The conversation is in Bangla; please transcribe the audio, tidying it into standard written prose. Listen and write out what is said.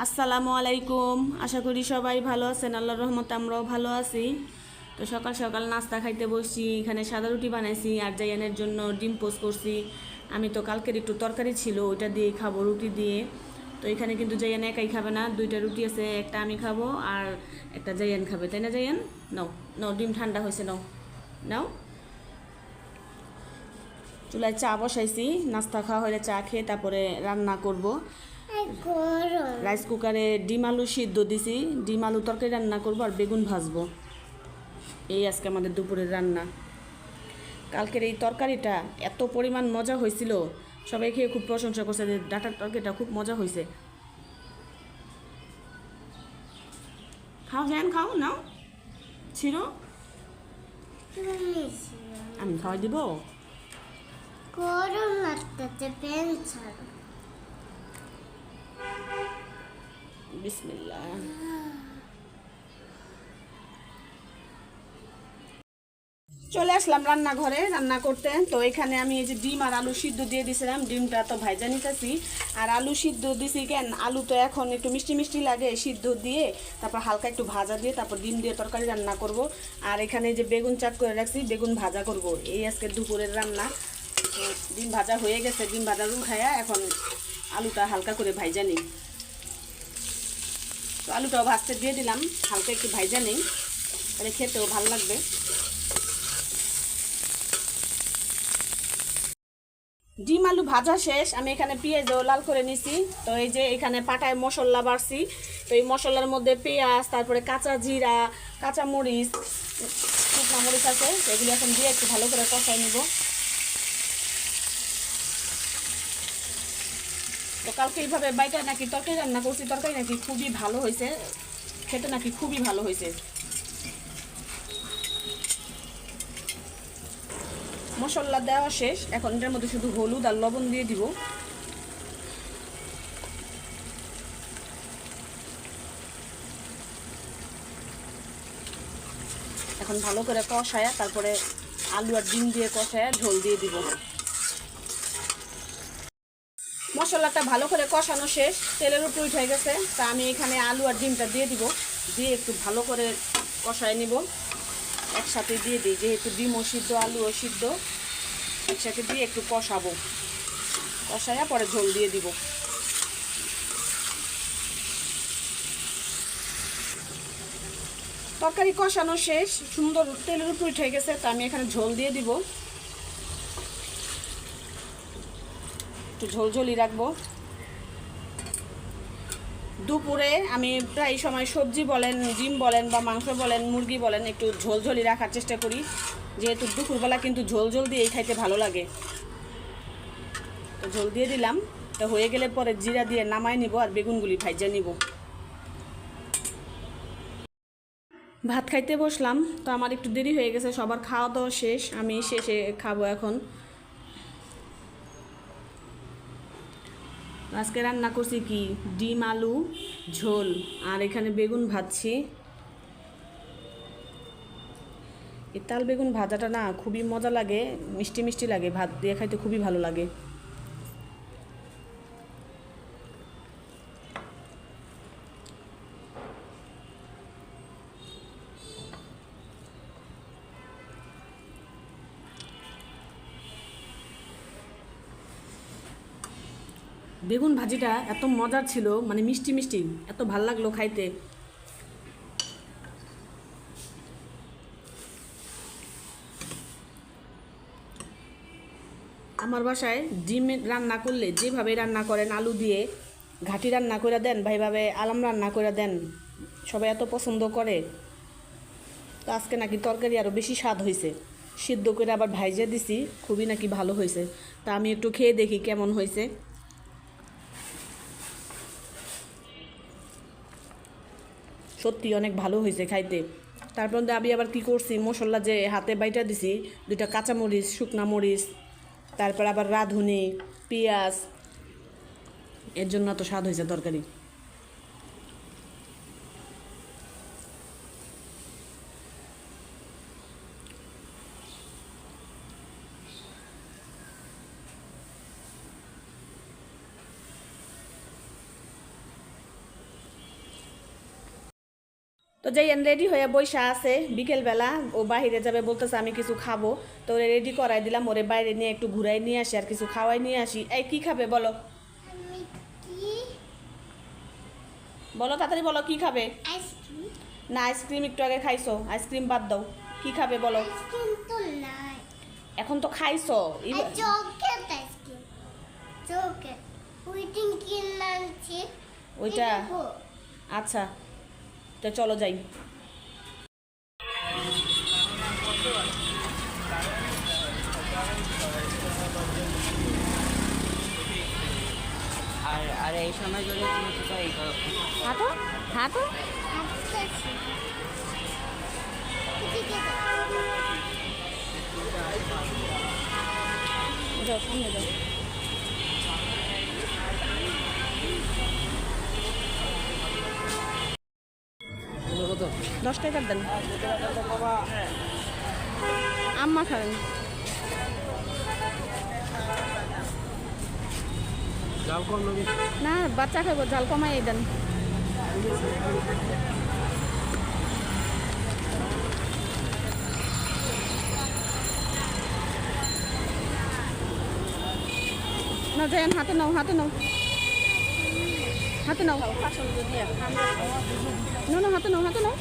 আসসালামু আলাইকুম। আশা করি সবাই ভালো আছেন। আল্লাহর রহমতে আমরাও ভালো আছি। তো সকাল সকাল নাস্তা খাইতে বসছি। এখানে সাদা রুটি বানাইছি আর জাইয়ানের জন্য ডিম পোস্ট করছি। আমি তো কালকের একটু তরকারি ছিল, ওইটা দিয়ে খাবো রুটি দিয়ে। তো এখানে কিন্তু জাইয়ান একাই খাবে না, দুইটা রুটি আছে, একটা আমি খাবো আর একটা জাইয়ান খাবে, তাই না জাইয়ান? নাও নাও, ডিম ঠান্ডা হয়েছে, নাও নাও। চুলায় চা বসাইছি, নাস্তা খাওয়া হলে চা খেয়ে তারপরে রান্না করব। রাইস কুকারে ডিম আলু সিদ্ধ দিছি, ডিম আলু তরকারি রান্না করবো আর বেগুন ভাজবো। এই আজকে আমাদের দুপুরের রান্না। কালকের এই তরকারিটা এত পরিমাণ মজা হয়েছিল, সবাই খেয়ে খুব প্রশংসা করছে যে ডাটার তরকারিটা খুব মজা হয়েছে। খাও জান, খাও, নাও ছিল, আমি খাওয়াই দিব। গরম লাগতেছে, ফ্যান ছাড়ো। বিসমিল্লাহ। চলে আসলাম রান্নাঘরে রান্না করতে। তো এখানে আমি এই যে ডিম আর আলু সিদ্ধ দিয়ে দিছিলাম, ডিমটা তো ভাইজা নিতেছি। আর আলু সিদ্ধ দিছি কেন, আলু তো এখন একটু মিষ্টি মিষ্টি লাগে, সিদ্ধ দিয়ে তারপর হালকা একটু ভাজা দিয়ে তারপর ডিম দিয়ে তরকারি রান্না করব। আর এখানে যে বেগুন চাট করে রাখছি, বেগুন ভাজা করব। এই আজকে দুপুরের রান্না। ডিম ভাজা হয়ে গেছে, ডিম ভাজা উঠায়া এখন আলুটা হালকা করে ভাইজা নিই। তো আলুটাও ভাজতে দিয়ে দিলাম, হালকা একটু ভাইজা নেই, তাহলে খেতেও ভালো লাগবে। ডিম আলু ভাজা শেষ, আমি এখানে পেঁয়াজও লাল করে নিছি। তো এই যে এখানে পাটায় মশলা বাড়ছি। তো এই মশলার মধ্যে পেঁয়াজ, তারপরে কাঁচা জিরা, কাঁচা মরিচ, শুকনো মরিচ আছে, এগুলো এখন দিয়ে একটু ভালো করে কষাই নিব। তো কালকে এইভাবে বাইটা নাকি তরকারি রান্না করছি, তরকারি নাকি খুবই ভালো হয়েছে, খেতে নাকি খুবই ভালো হয়েছে। মশলা দেওয়া শেষ, এখন এটার মধ্যে শুধু হলুদ আর লবণ দিয়ে দিব। এখন ভালো করে কষায়া তারপরে আলু আর ডিম দিয়ে কষায়া ঝোল দিয়ে দিব। মশলাটা ভালো করে কষানো শেষ, তেলের উপর উঠে গেছে। তা আমি এখানে আলু আর ডিমটা দিয়ে দিব, দিয়ে একটু ভালো করে কষায় নিব। একসাথে দিয়ে দিই, যেহেতু ডিমও সিদ্ধ আলুও সিদ্ধ, একসাথে দিয়ে একটু কষাবো। কষায়া পরে ঝোল দিয়ে দিব। তরকারি কষানো শেষ, সুন্দর তেলের উপর উঠে গেছে। তো আমি এখানে ঝোল দিয়ে দিব, একটু ঝোলঝোলি রাখবো। দুপুরে আমি প্রায় সময় সবজি বলেন, ডিম বলেন বা মাংস বলেন, মুরগি বলেন, একটু ঝোলঝোলি রাখার চেষ্টা করি, যেহেতু দুপুরবেলা কিন্তু ঝোল দিয়েই খাইতে ভালো লাগে। তো ঝোল দিয়ে দিলাম। তো হয়ে গেলে পরে জিরা দিয়ে নামাই নিব আর বেগুনগুলি ভাইজা নিব। ভাত খাইতে বসলাম। তো আমার একটু দেরি হয়ে গেছে, সবার খাওয়া দাওয়া শেষ, আমি শেষে খাবো এখন। আজকে রান্না করছি কি, ডিম আলু ঝোল, আর এখানে বেগুন ভাজছি। এই তাল বেগুন ভাজাটা না খুবই মজা লাগে, মিষ্টি মিষ্টি লাগে, ভাত দিয়ে খাইতে খুবই ভালো লাগে। বেগুন ভাজিটা এত মজার ছিল, মানে মিষ্টি মিষ্টি, এত ভাল লাগলো খাইতে। আমার বাসায় ডিম রান্না করলে যেভাবে রান্না করেন, আলু দিয়ে ঘাটি রান্না করে দেন, ভাইভাবে আলাম রান্না করে দেন, সবাই এত পছন্দ করে। তো আজকে নাকি তরকারি আরও বেশি স্বাদ হয়েছে, সিদ্ধ করে আবার ভাইজা দিছি, খুবই নাকি ভালো হয়েছে। তা আমি একটু খেয়ে দেখি কেমন হয়েছে। সত্যি অনেক ভালো হয়েছে খাইতে। তারপর আমি আবার কি করছি, মশলা যে হাতে বাইটা দিছি, দুইটা কাঁচামরিচ, শুকনা মরিচ, তারপর আবার রাঁধুনি, পেঁয়াজ, এর জন্য তো স্বাদ হয়েছে তরকারি। তো যেই রেডি হয়ে বইসা আছে বিকেলবেলা ও বাইরে যাবে বলতেছে আমি কিছু খাবো, তো ওরে রেডি করাই দিলাম, ওরে বাইরে নিয়ে একটু ঘুরাই নিয়ে আসি আর কিছু খাওয়াই নিয়ে আসি। এই কি খাবে বলো, আমি কি বলো তাড়াতাড়ি বলো কি খাবে। আইসক্রিম? না আইসক্রিম একটু আগে খাইছো, আইসক্রিম বাদ দাও, কি খাবে বলো। আইসক্রিম তো নাই। এখন তো খাইছো চকলেট আইসক্রিম, চকলেট উইটিং কিনে আনছি। ওইটা আচ্ছা, তো চলো যাই। আর এই সময় যদি তুমি কিছু এই করো হাঁটো হাঁটো। হাঁটতেছি। এদিকে যাও। যাও সামনে যাও। কত 10 টাকা দেন, আম্মা খাবেন। জাল কম নাকি? না বাচ্চা খাবো, ঝাল কমাই দেন। না যাই হাতে নাও, হাতে নাও, হাতে নাও, না না হাতে নাও, হাতে নাও।